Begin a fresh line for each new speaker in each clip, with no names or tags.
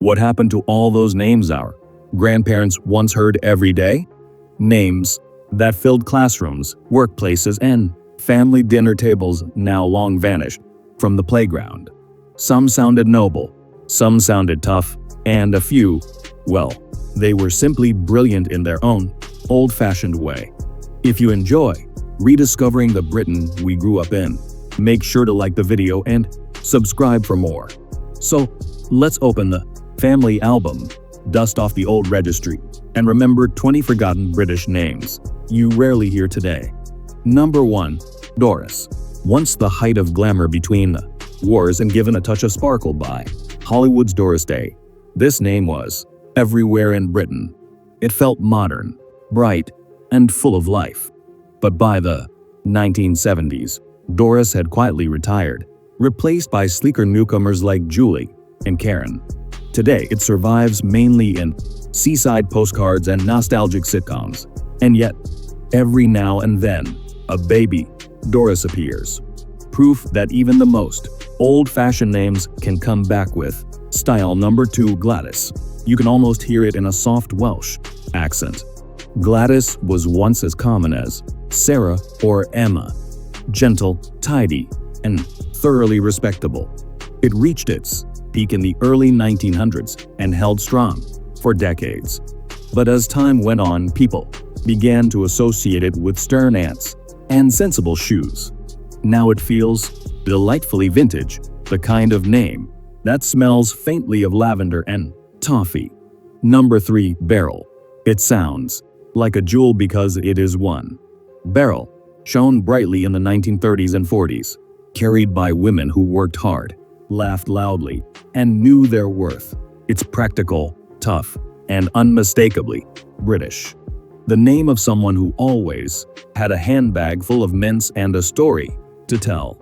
What happened to all those names our grandparents once heard every day? Names that filled classrooms, workplaces, and family dinner tables now long vanished from the playground. Some sounded noble, some sounded tough, and a few, well, they were simply brilliant in their own old-fashioned way. If you enjoy rediscovering the Britain we grew up in, make sure to like the video and subscribe for more. So, let's open the family album, dust off the old registry, and remember 20 forgotten British names you rarely hear today. Number 1. Doris. Once the height of glamour between the wars and given a touch of sparkle by Hollywood's Doris Day, this name was everywhere in Britain. It felt modern, bright, and full of life. But by the 1970s, Doris had quietly retired, replaced by sleeker newcomers like Julie and Karen. Today, it survives mainly in seaside postcards and nostalgic sitcoms. And yet, every now and then, a baby Doris appears. Proof that even the most old-fashioned names can come back with style. Number 2. Gladys. You can almost hear it in a soft Welsh accent. Gladys was once as common as Sarah or Emma. Gentle, tidy, and thoroughly respectable. It reached its peak in the early 1900s and held strong for decades. But as time went on, people began to associate it with stern aunts and sensible shoes. Now it feels delightfully vintage, the kind of name that smells faintly of lavender and toffee. Number 3. Beryl. It sounds like a jewel because it is one. Beryl shone brightly in the 1930s and 40s, carried by women who worked hard, laughed loudly, and knew their worth. It's practical, tough, and unmistakably British. The name of someone who always had a handbag full of mints and a story to tell.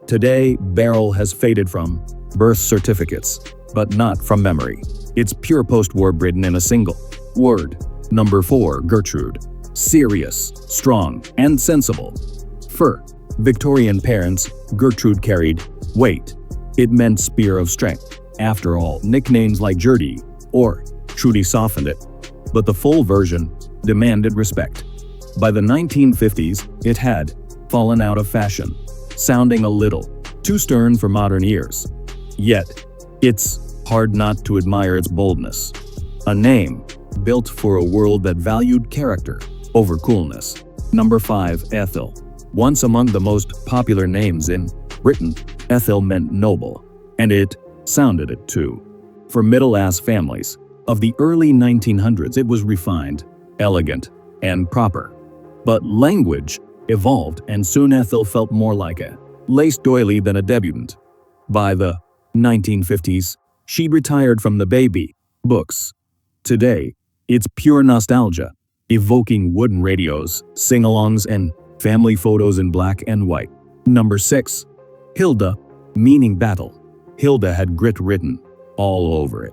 Today, Beryl has faded from birth certificates, but not from memory. It's pure post-war Britain in a single word. Number 4. Gertrude. Serious, strong, and sensible. For Victorian parents, Gertrude carried weight. It meant spear of strength. After all, nicknames like Gertie or Trudy softened it, but the full version demanded respect. By the 1950s, it had fallen out of fashion, sounding a little too stern for modern ears. Yet, it's hard not to admire its boldness. A name built for a world that valued character over coolness. Number 5. Ethel. Once among the most popular names in Britain, Ethel meant noble, and it sounded it too. For middle-class families of the early 1900s, it was refined, elegant, and proper. But language evolved, and soon Ethel felt more like a lace doily than a debutante. By the 1950s, she retired from the baby books. Today, it's pure nostalgia, evoking wooden radios, sing-alongs, and family photos in black and white. Number 6. Hilda, meaning battle. Hilda had grit written all over it.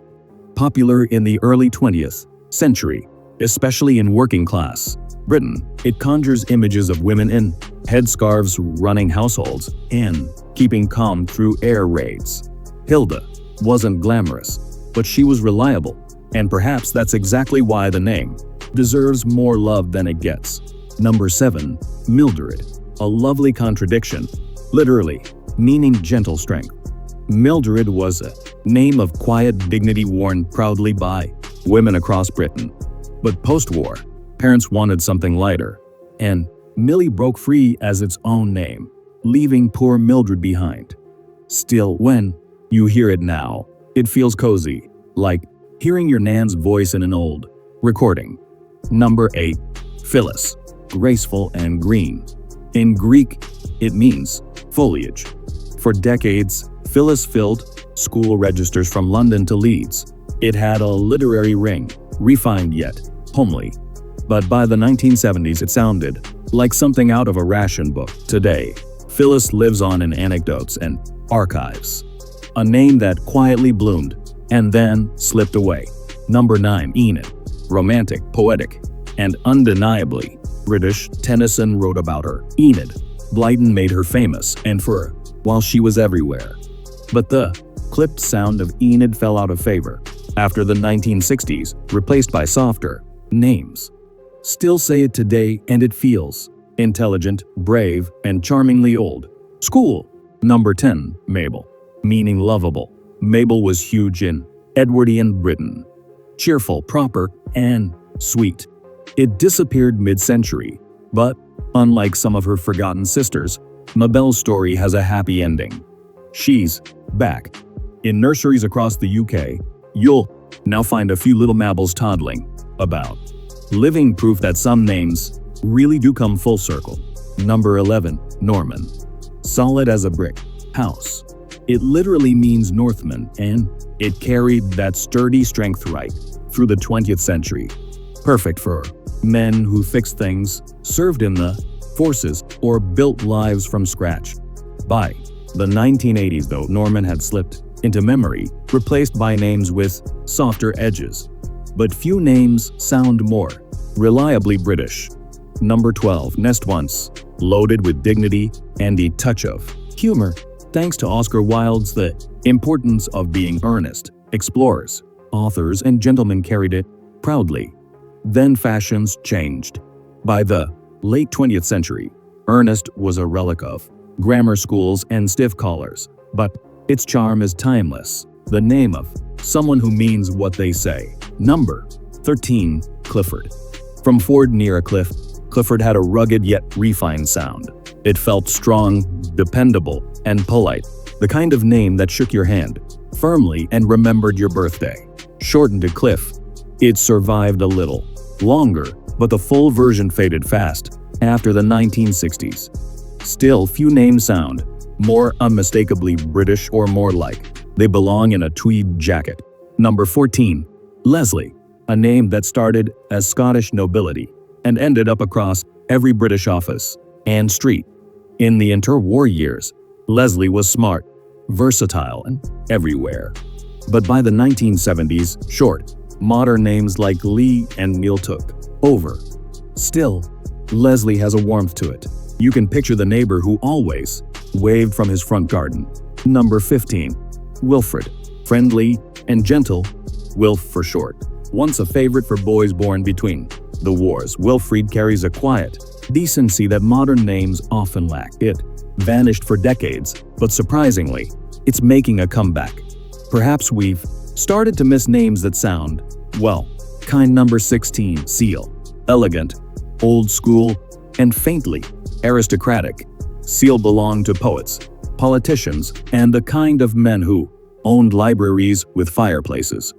Popular in the early 20th century, especially in working-class Britain, it conjures images of women in headscarves running households and keeping calm through air raids. Hilda wasn't glamorous, but she was reliable, and perhaps that's exactly why the name deserves more love than it gets. Number 7. Mildred. A lovely contradiction, literally meaning gentle strength. Mildred was a name of quiet dignity worn proudly by women across Britain. But post-war, parents wanted something lighter, and Millie broke free as its own name, leaving poor Mildred behind. Still, when you hear it now, it feels cozy, like hearing your nan's voice in an old recording. Number 8. Phyllis. Graceful and green. In Greek, it means foliage. For decades, Phyllis filled school registers from London to Leeds. It had a literary ring, refined yet homely. But by the 1970s, it sounded like something out of a ration book. Today, Phyllis lives on in anecdotes and archives. A name that quietly bloomed and then slipped away. Number 9. Enid. Romantic, poetic, and undeniably British. Tennyson wrote about her. Enid Blyton made her famous, and for a while she was everywhere. But the clipped sound of Enid fell out of favor. after the 1960s, replaced by softer names. Still say it today and it feels intelligent, brave, and charmingly old. School. Number 10. Mabel. Meaning lovable. Mabel was huge in Edwardian Britain. Cheerful, proper, and sweet. It disappeared mid-century, but unlike some of her forgotten sisters, Mabel's story has a happy ending. She's back. In nurseries across the UK, you'll now find a few little Mabels toddling about. Living proof that some names really do come full circle. Number 11. Norman. Solid as a brick house. It literally means Northman, and it carried that sturdy strength right through the 20th century. Perfect for men who fixed things, served in the forces, or built lives from scratch. By the 1980s, though, Norman had slipped into memory, replaced by names with softer edges. But few names sound more reliably British. Number 12. Nest Once. Loaded with dignity and a touch of humor, thanks to Oscar Wilde's The Importance of Being Earnest. Explorers, authors, and gentlemen carried it proudly. Then fashions changed. By the late 20th century, Ernest was a relic of grammar schools and stiff collars, but its charm is timeless. The name of someone who means what they say. Number 13. Clifford. From Ford near a cliff, Clifford had a rugged yet refined sound. It felt strong, dependable, and polite, the kind of name that shook your hand firmly and remembered your birthday. Shortened to Cliff, it survived a little longer, but the full version faded fast after the 1960s. Still, few names sound more unmistakably British or more like they belong in a tweed jacket. Number 14. Leslie. A name that started as Scottish nobility and ended up across every British office and street. In the interwar years, Leslie was smart, versatile, and everywhere. But by the 1970s, short, modern names like Lee and Neil took over. Still, Leslie has a warmth to it. You can picture the neighbor who always waved from his front garden. Number 15. Wilfred. Friendly and gentle, Wilf for short. Once a favorite for boys born between the wars, Wilfred carries a quiet decency that modern names often lack. It vanished for decades, but surprisingly, it's making a comeback. Perhaps we've started to miss names that sound, well, kind. Number 16. Seal. Elegant, old school, and faintly aristocratic. Seal belonged to poets, politicians, and the kind of men who owned libraries with fireplaces.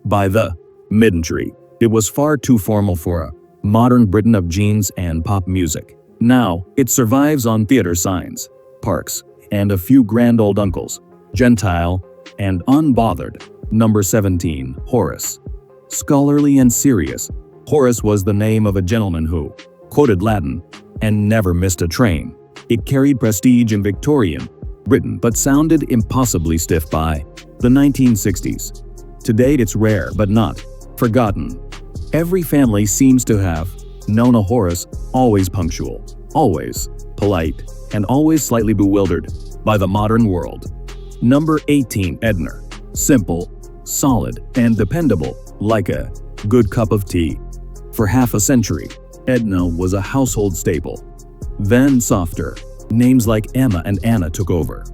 By the mid-century, it was far too formal for a modern Britain of jeans and pop music. Now, it survives on theater signs, parks, and a few grand old uncles, gentile and unbothered. Number 17. Horace. Scholarly and serious, Horace was the name of a gentleman who quoted Latin and never missed a train. It carried prestige in Victorian Britain but sounded impossibly stiff by the 1960s. To date, it's rare but not forgotten. Every family seems to have known a Horace, always punctual, always polite, and always slightly bewildered by the modern world. Number 18. Edna. Simple, solid, and dependable, like a good cup of tea. For half a century, Edna was a household staple. Then softer names like Emma and Anna took over.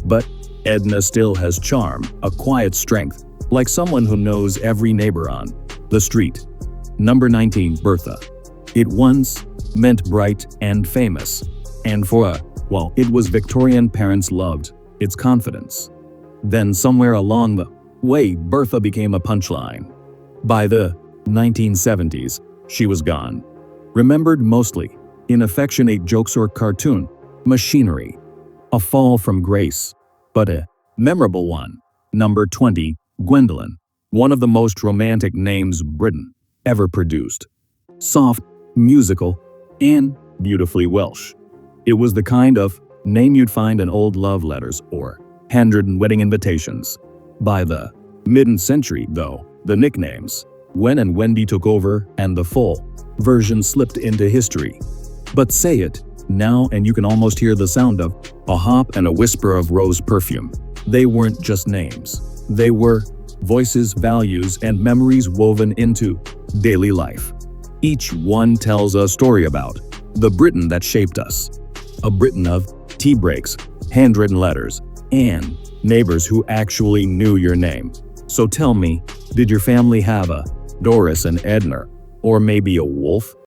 But Edna still has charm, a quiet strength, like someone who knows every neighbor on the street. Number 19. Bertha. It once meant bright and famous, and it was Victorian parents loved its confidence. Then somewhere along the way, Bertha became a punchline. By the 1970s, she was gone. Remembered mostly in affectionate jokes or cartoon machinery. A fall from grace, but a memorable one. Number 20. Gwendolyn. One of the most romantic names Britain ever produced. Soft, musical, and beautifully Welsh. It was the kind of name you'd find in old love letters or handwritten wedding invitations. By the mid-century, though, the nicknames Gwen and Wendy took over and the full version slipped into history. But say it now and you can almost hear the sound of a hop and a whisper of rose perfume. They weren't just names. They were voices, values, and memories woven into daily life. Each one tells a story about the Britain that shaped us. A Britain of tea breaks, handwritten letters, and neighbors who actually knew your name. So tell me, did your family have a Doris and Edna, or maybe a wolf?